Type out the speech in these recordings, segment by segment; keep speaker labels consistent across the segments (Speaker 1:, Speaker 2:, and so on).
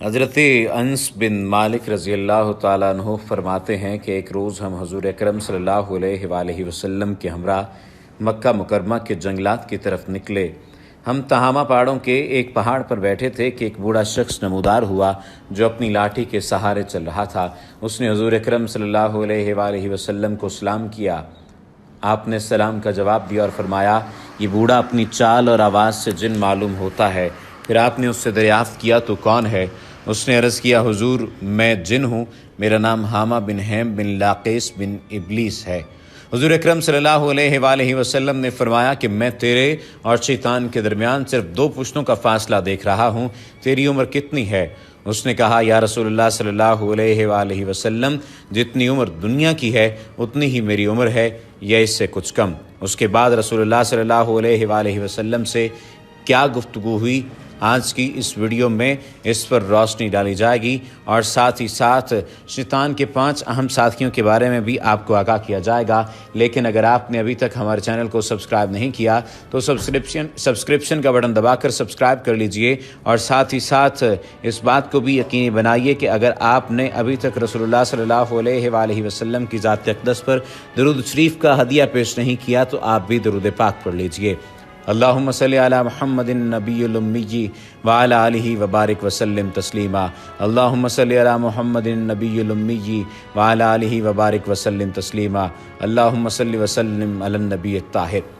Speaker 1: حضرت انس بن مالک رضی اللہ تعالیٰ عنہ فرماتے ہیں کہ ایک روز ہم حضور اکرم صلی اللہ علیہ وآلہ وسلم کے ہمراہ مکہ مکرمہ کے جنگلات کی طرف نکلے۔ ہم تہامہ پہاڑوں کے ایک پہاڑ پر بیٹھے تھے کہ ایک بوڑھا شخص نمودار ہوا جو اپنی لاٹھی کے سہارے چل رہا تھا۔ اس نے حضور اکرم صلی اللہ علیہ وآلہ وسلم کو سلام کیا۔ آپ نے سلام کا جواب دیا اور فرمایا، یہ بوڑھا اپنی چال اور آواز سے جن معلوم ہوتا ہے۔ پھر آپ نے اس سے دریافت کیا تو کون ہے؟ اس نے عرض کیا، حضور میں جن ہوں، میرا نام حامہ بن حیم بن لاقیس بن ابلیس ہے۔ حضور اکرم صلی اللہ علیہ وآلہ وسلم نے فرمایا کہ میں تیرے اور شیطان کے درمیان صرف 2 پشتوں کا فاصلہ دیکھ رہا ہوں، تیری عمر کتنی ہے؟ اس نے کہا، یا رسول اللہ صلی اللہ علیہ وآلہ وسلم، جتنی عمر دنیا کی ہے اتنی ہی میری عمر ہے یا اس سے کچھ کم۔ اس کے بعد رسول اللہ صلی اللہ علیہ وآلہ وسلم سے کیا گفتگو ہوئی، آج کی اس ویڈیو میں اس پر روشنی ڈالی جائے گی اور ساتھ ہی ساتھ شیطان کے 5 اہم ساتھیوں کے بارے میں بھی آپ کو آگاہ کیا جائے گا۔ لیکن اگر آپ نے ابھی تک ہمارے چینل کو سبسکرائب نہیں کیا تو سبسکرپشن کا بٹن دبا کر سبسکرائب کر لیجئے، اور ساتھ ہی ساتھ اس بات کو بھی یقینی بنائیے کہ اگر آپ نے ابھی تک رسول اللہ صلی اللہ علیہ وآلہ وسلم کی ذات اقدس پر درود شریف کا ہدیہ پیش نہیں کیا تو آپ بھی درود پاک پڑھ لیجئے۔ اللہم صلی علی محمد النبی الامی وعلی آلہ وبارک وسلم تسلیما۔ اللہم صلی علی محمد النبی الامی وعلی آلہ وبارک وسلم تسلیما۔ اللہم صلی وسلم علی النبی الطاہر۔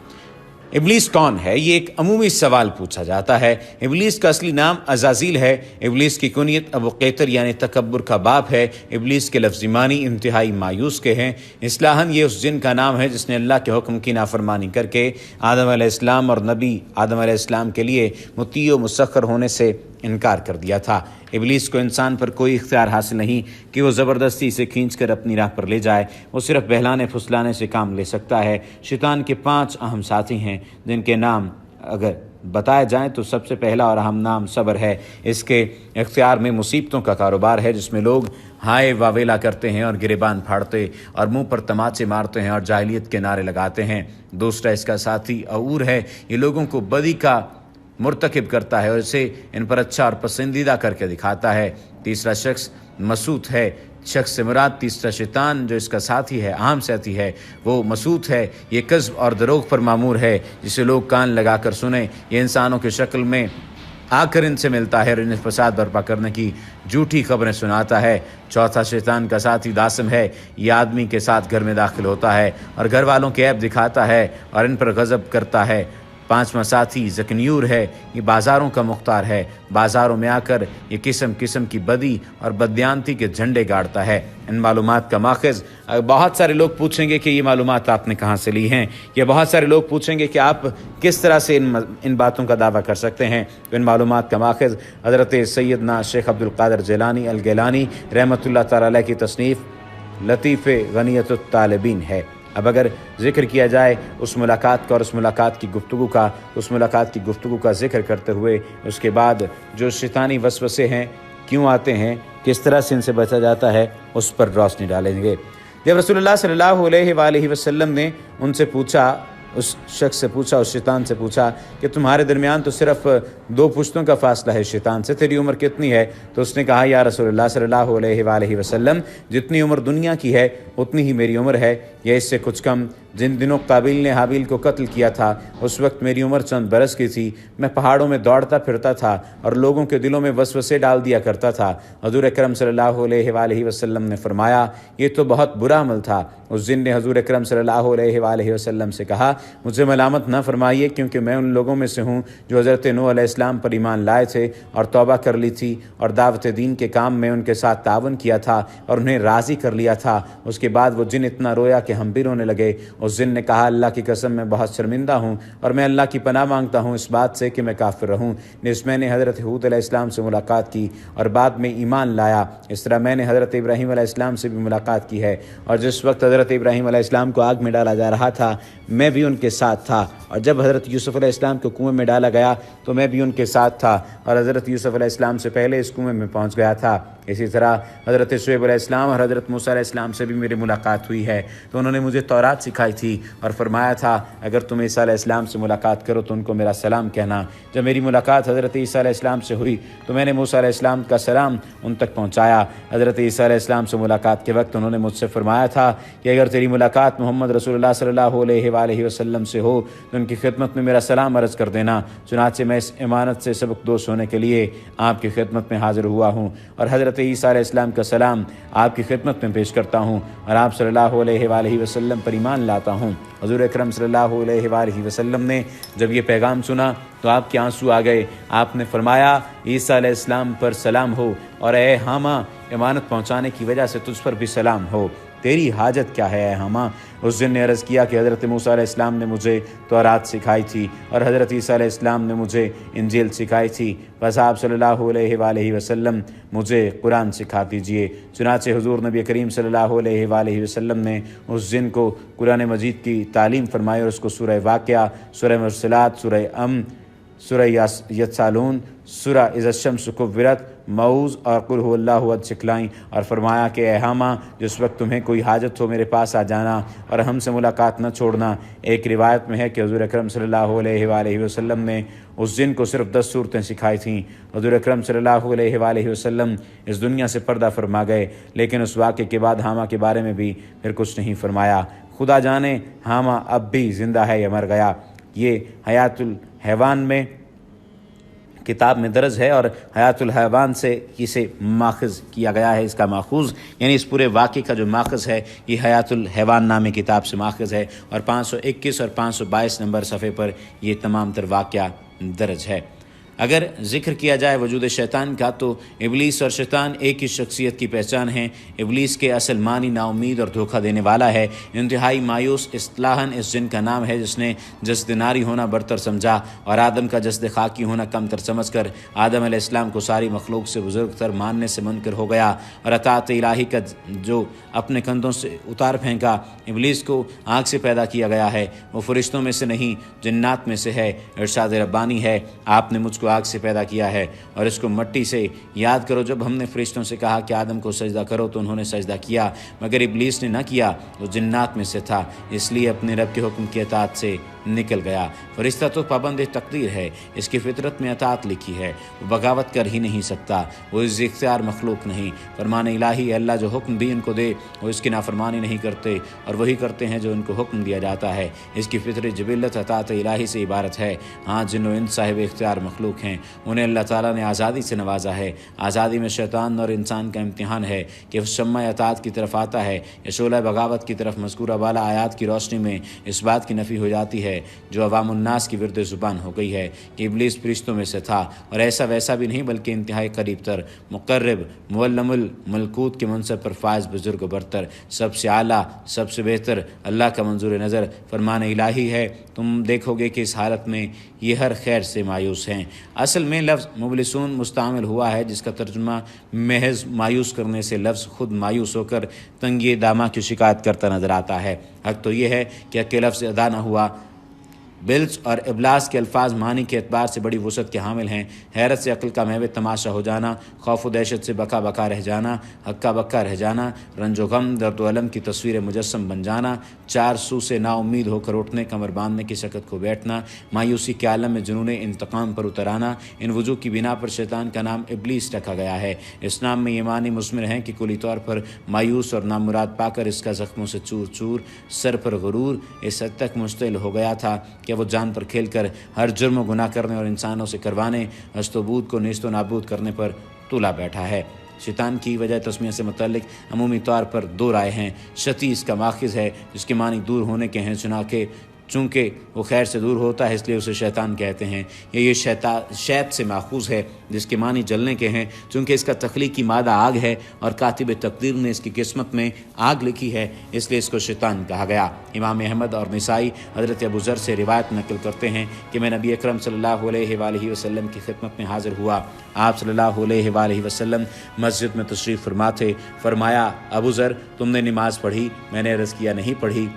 Speaker 1: ابلیس کون ہے؟ یہ ایک عمومی سوال پوچھا جاتا ہے۔ ابلیس کا اصلی نام عزازیل ہے۔ ابلیس کی کنیت ابو قیطر یعنی تکبر کا باپ ہے۔ ابلیس کے لفظی معنی انتہائی مایوس کے ہیں۔ اصطلاحاً یہ اس جن کا نام ہے جس نے اللہ کے حکم کی نافرمانی کر کے آدم علیہ السلام اور نبی آدم علیہ السلام کے لیے مطیع و مسخر ہونے سے انکار کر دیا تھا۔ ابلیس کو انسان پر کوئی اختیار حاصل نہیں کہ وہ زبردستی سے کھینچ کر اپنی راہ پر لے جائے، وہ صرف بہلانے پھسلانے سے کام لے سکتا ہے۔ شیطان کے 5 اہم ساتھی ہیں جن کے نام اگر بتائے جائیں تو سب سے پہلا اور اہم نام صبر ہے۔ اس کے اختیار میں مصیبتوں کا کاروبار ہے جس میں لوگ ہائے واویلا کرتے ہیں اور گریبان پھاڑتے اور منہ پر تماچے مارتے ہیں اور جاہلیت کے نعرے لگاتے ہیں۔ دوسرا اس کا ساتھی عور ہے، یہ لوگوں کو بدی کا مرتکب کرتا ہے اور اسے ان پر اچھا اور پسندیدہ کر کے دکھاتا ہے۔ تیسرا شخص مسوت ہے، شخص سے مراد تیسرا شیطان جو اس کا ساتھی ہے، عام ساتھی ہے، وہ مسوت ہے۔ یہ کذب اور دروغ پر مامور ہے جسے لوگ کان لگا کر سنیں۔ یہ انسانوں کی شکل میں آ کر ان سے ملتا ہے اور انہیں فساد برپا کرنے کی جھوٹی خبریں سناتا ہے۔ چوتھا شیطان کا ساتھی داسم ہے، یہ آدمی کے ساتھ گھر میں داخل ہوتا ہے اور گھر والوں کے عیب دکھاتا ہے اور ان پر غضب کرتا ہے۔ پانچواں ساتھی ذکنیور ہے، یہ بازاروں کا مختار ہے، بازاروں میں آ کر یہ قسم قسم کی بدی اور بددیانتی کے جھنڈے گاڑتا ہے۔ ان معلومات کا ماخذ بہت سارے لوگ پوچھیں گے کہ یہ معلومات آپ نے کہاں سے لی ہیں، یا بہت سارے لوگ پوچھیں گے کہ آپ کس طرح سے ان باتوں کا دعویٰ کر سکتے ہیں۔ ان معلومات کا ماخذ حضرت سیدنا شیخ عبد القادر جیلانی الگیلانی رحمۃ اللہ تعالی علیہ کی تصنیف لطیف غنیۃ الطالبین ہے۔ اب اگر ذکر کیا جائے اس ملاقات کا اور اس ملاقات کی گفتگو کا ذکر کرتے ہوئے اس کے بعد جو شیطانی وسوسے ہیں کیوں آتے ہیں، کس طرح سے ان سے بچا جاتا ہے، اس پر روشنی ڈالیں گے۔ جب رسول اللہ صلی اللہ علیہ وآلہ وسلم نے ان سے پوچھا، اس شخص سے پوچھا، اس شیطان سے پوچھا کہ تمہارے درمیان تو صرف 2 پشتوں کا فاصلہ ہے شیطان سے، تیری عمر کتنی ہے؟ تو اس نے کہا، یا رسول اللہ صلی اللہ علیہ وآلہ وسلم، جتنی عمر دنیا کی ہے اتنی ہی میری عمر ہے یا اس سے کچھ کم۔ جن دنوں قابیل نے حابیل کو قتل کیا تھا اس وقت میری عمر چند برس کی تھی، میں پہاڑوں میں دوڑتا پھرتا تھا اور لوگوں کے دلوں میں وسوسے ڈال دیا کرتا تھا۔ حضور اکرم صلی اللہ علیہ وآلہ وسلم نے فرمایا، یہ تو بہت برا عمل تھا۔ اس جن نے حضور اکرم صلی اللہ علیہ وآلہ وسلم سے کہا، مجھے ملامت نہ فرمائیے کیونکہ میں ان لوگوں میں سے ہوں جو حضرت نوح علیہ السلام پر ایمان لائے تھے اور توبہ کر لی تھی اور دعوت دین کے کام میں ان کے ساتھ تعاون کیا تھا اور انہیں راضی کر لیا تھا۔ اس کے بعد وہ جن اتنا رویا کہ ہم بھی رونے لگے۔ اس جن نے کہا، اللہ کی قسم میں بہت شرمندہ ہوں اور میں اللہ کی پناہ مانگتا ہوں اس بات سے کہ میں کافر رہوں۔ نیز میں نے حضرت ہود علیہ السلام سے ملاقات کی اور بعد میں ایمان لایا، اس طرح میں نے حضرت ابراہیم علیہ السلام سے بھی ملاقات کی ہے، اور جس وقت حضرت ابراہیم علیہ السلام کو آگ میں ڈالا جا رہا تھا میں بھی ان کے ساتھ تھا، اور جب حضرت یوسف علیہ السلام کو کنویں میں ڈالا گیا تو میں بھی ان کے ساتھ تھا اور حضرت یوسف علیہ السلام سے پہلے اس کنویں میں پہنچ گیا تھا۔ اسی طرح حضرت شعیب علیہ السلام اور حضرت موسیٰ علیہ السلام سے بھی میری ملاقات ہوئی ہے، تو انہوں نے مجھے تورات سکھائی تھی اور فرمایا تھا اگر تم عیسیٰ علیہ السلام سے ملاقات کرو تو ان کو میرا سلام کہنا۔ جب میری ملاقات حضرت عیسیٰ علیہ السلام سے ہوئی تو میں نے موسیٰ علیہ السلام کا سلام ان تک پہنچایا۔ حضرت عیسیٰ علیہ السلام سے ملاقات کے وقت انہوں نے مجھ سے فرمایا تھا کہ اگر تیری ملاقات محمد رسول اللہ صلی اللہ علیہ وآلہ وسلم سے ہو تو ان کی خدمت میں میرا سلام عرض کر دینا۔ چنانچہ میں اس امانت سے سبکدوش ہونے کے لیے آپ کی خدمت میں حاضر ہوا ہوں اور حضرت عیسیٰ علیہ السلام کا سلام آپ کی خدمت میں پیش کرتا ہوں اور آپ صلی اللہ علیہ وآلہ وسلم پر ایمان لاتا ہوں۔ حضور اکرم صلی اللہ علیہ وآلہ وسلم نے جب یہ پیغام سنا تو آپ کے آنسو آ گئے۔ آپ نے فرمایا عیسیٰ علیہ السلام پر سلام ہو اور اے حامہ امانت پہنچانے کی وجہ سے تجھ پر بھی سلام ہو، تیری حاجت کیا ہے اے حامہ؟ اس دن نے عرض کیا کہ حضرت موسیٰ علیہ السلام نے مجھے تورات سکھائی تھی اور حضرت عیسیٰ علیہ السلام نے مجھے انجیل سکھائی تھی، بس آپ صلی اللہ علیہ وآلہ وسلم مجھے قرآن سکھا دیجئے۔ چنانچہ حضور نبی کریم صلی اللہ علیہ وآلہ وسلم نے اس دن کو قرآن مجید کی تعلیم فرمائی اور اس کو سورہ واقعہ، سورہ مرسلات، سورہ سورہ یتسالون، سورہ اذا الشمس کورت، معوذ اور قل هو اللہ احد سکھلائیں اور فرمایا کہ اے حامہ جس وقت تمہیں کوئی حاجت ہو میرے پاس آ جانا اور ہم سے ملاقات نہ چھوڑنا۔ ایک روایت میں ہے کہ حضور اکرم صلی اللہ علیہ وآلہ وسلم نے اس دن کو صرف 10 صورتیں سکھائی تھیں۔ حضور اکرم صلی اللہ علیہ وآلہ وسلم اس دنیا سے پردہ فرما گئے، لیکن اس واقعے کے بعد حامہ کے بارے میں بھی پھر کچھ نہیں فرمایا۔ خدا جانے حامہ اب بھی زندہ ہے یا مر گیا۔ یہ حیات الحیوان میں کتاب میں درج ہے اور حیات الحیوان سے اسے ماخذ کیا گیا ہے۔ اس کا ماخوذ یعنی اس پورے واقعے کا جو ماخذ ہے یہ حیات الحیوان نامی کتاب سے ماخذ ہے اور 521 اور 522 نمبر صفحے پر یہ تمام تر واقعہ درج ہے۔ اگر ذکر کیا جائے وجود شیطان کا تو ابلیس اور شیطان ایک ہی شخصیت کی پہچان ہیں۔ ابلیس کے اصل معنی نا امید اور دھوکہ دینے والا ہے، انتہائی مایوس اصطلاحاً اس جن کا نام ہے جس نے جسد ناری ہونا برتر سمجھا اور آدم کا جسد خاکی ہونا کم تر سمجھ کر آدم علیہ السلام کو ساری مخلوق سے بزرگ تر ماننے سے منکر ہو گیا اور اطاعت الہی کا جو اپنے کندھوں سے اتار پھینکا۔ ابلیس کو آگ سے پیدا کیا گیا ہے، وہ فرشتوں میں سے نہیں جنات میں سے ہے۔ ارشاد ربانی ہے آپ نے مجھ کو آگ سے پیدا کیا ہے اور اس کو مٹی سے۔ یاد کرو جب ہم نے فرشتوں سے کہا کہ آدم کو سجدہ کرو تو انہوں نے سجدہ کیا، مگر ابلیس نے نہ کیا، وہ جنات میں سے تھا، اس لیے اپنے رب کے حکم کی اطاعت سے نکل گیا۔ فرشتہ تو پابند تقدیر ہے، اس کی فطرت میں اطاعت لکھی ہے، وہ بغاوت کر ہی نہیں سکتا، وہ اس اختیار مخلوق نہیں۔ فرمان الہی اللہ جو حکم بھی ان کو دے وہ اس کی نافرمانی نہیں کرتے اور وہی کرتے ہیں جو ان کو حکم دیا جاتا ہے۔ اس کی فطری جبلت اطاعت الہی سے عبارت ہے۔ ہاں جن و انس صاحب اختیار مخلوق ہیں انہیں اللہ تعالیٰ نے آزادی سے نوازا ہے۔ آزادی میں شیطان اور انسان کا امتحان ہے کہ وہ شمع اطاعت کی طرف آتا ہے یا شعلہ بغاوت کی طرف۔ مذکورہ بالا آیات کی روشنی میں اس بات کی نفی ہو جاتی ہے جو عوام الناس کی ورد زبان ہو گئی ہے کہ ابلیس فرشتوں میں سے تھا اور ایسا ویسا بھی نہیں بلکہ انتہائی قریب تر، مقرب، معلم الملکوت کے منصب پر فائز، بزرگ و برتر، سب سے اعلیٰ، سب سے بہتر، اللہ کا منظور نظر فرمان الہی ہے۔ تم دیکھو گے کہ اس حالت میں یہ ہر خیر سے مایوس ہیں۔ اصل میں لفظ مبلسون مستعمل ہوا ہے جس کا ترجمہ محض مایوس کرنے سے لفظ خود مایوس ہو کر تنگی دامہ کی شکایت کرتا نظر آتا ہے۔ حق تو یہ ہے کہ حق کے لفظ ادا نہ ہوا۔ بلس اور ابلاس کے الفاظ معنی کے اعتبار سے بڑی وسعت کے حامل ہیں۔ حیرت سے عقل کا محو تماشا ہو جانا، خوف و دہشت سے بکا بکا رہ جانا، ہکا بکا رہ جانا، رنج و غم، درد و الم کی تصویر مجسم بن جانا، چار سو سے نا امید ہو کر اٹھنے، کمر باندھنے کی شکت کو بیٹھنا، مایوسی کے عالم میں جنون انتقام پر اتر آنا، ان وجوہ کی بنا پر شیطان کا نام ابلیس رکھا گیا ہے۔ اس نام میں یہ معنی مثمر ہیں کہ کلی طور پر مایوس اور نامراد پا کر اس کا زخموں سے چور چور، سر پر غرور اس حد تک مشتعل ہو گیا تھا کہ وہ جان پر کھیل کر ہر جرم و گناہ کرنے اور انسانوں سے کروانے، ہست و بود کو نیست و نابود کرنے پر تلا بیٹھا ہے۔ شیطان کی وجہ تسمیہ سے متعلق عمومی طور پر دو رائے ہیں۔ شتی اس کا ماخذ ہے جس کے معنی دور ہونے کے ہیں، چونکہ وہ خیر سے دور ہوتا ہے اس لیے اسے شیطان کہتے ہیں۔ یہ شیط سے ماخوذ ہے جس کے معنی جلنے کے ہیں، چونکہ اس کا تخلیقی مادہ آگ ہے اور کاتب تقدیر نے اس کی قسمت میں آگ لکھی ہے اس لیے اس کو شیطان کہا گیا۔ امام احمد اور نسائی حضرت ابو ذر سے روایت نقل کرتے ہیں کہ میں نبی اکرم صلی اللہ علیہ وآلہ وسلم کی خدمت میں حاضر ہوا۔ آپ صلی اللہ علیہ وآلہ وسلم مسجد میں تشریف فرما تھے۔ فرمایا ابو ذر تم نے نماز پڑھی؟ میں نے عرض کیا نہیں پڑھی۔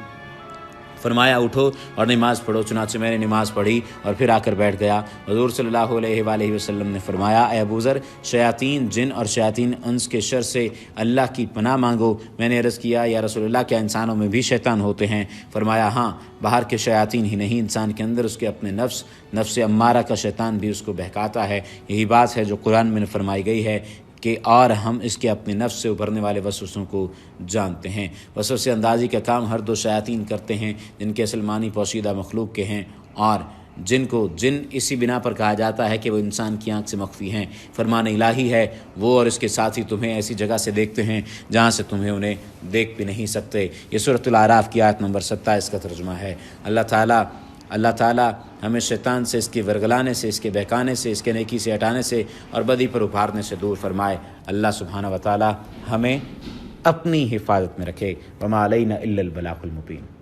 Speaker 1: فرمایا اٹھو اور نماز پڑھو، چنانچہ میں نے نماز پڑھی اور پھر آ کر بیٹھ گیا۔ حضور صلی اللہ علیہ وآلہ وسلم نے فرمایا اے ابو ذر، شیاطین جن اور شیاطین انس کے شر سے اللہ کی پناہ مانگو۔ میں نے عرض کیا یا رسول اللہ کیا انسانوں میں بھی شیطان ہوتے ہیں؟ فرمایا ہاں، باہر کے شیاطین ہی نہیں، انسان کے اندر اس کے اپنے نفس امارہ کا شیطان بھی اس کو بہکاتا ہے۔ یہی بات ہے جو قرآن میں فرمائی گئی ہے کہ اور ہم اس کے اپنے نفس سے ابھرنے والے وسوسوں کو جانتے ہیں۔ وسوسے اندازی کا کام ہر دو شیاطین کرتے ہیں جن کے اصل معنی پوشیدہ مخلوق کے ہیں، اور جن کو جن اسی بنا پر کہا جاتا ہے کہ وہ انسان کی آنکھ سے مخفی ہیں۔ فرمان الہی ہے وہ اور اس کے ساتھی تمہیں ایسی جگہ سے دیکھتے ہیں جہاں سے تمہیں انہیں دیکھ بھی نہیں سکتے۔ یہ سورۃ الاعراف کی آیت نمبر 27 کا ترجمہ ہے۔ اللہ تعالیٰ ہمیں شیطان سے، اس کے ورگلانے سے، اس کے بہکانے سے، اس کے نیکی سے ہٹانے سے اور بدی پر ابھارنے سے دور فرمائے۔ اللہ سبحانہ و تعالیٰ ہمیں اپنی حفاظت میں رکھے۔ وما علینا الا البلاغ المبین۔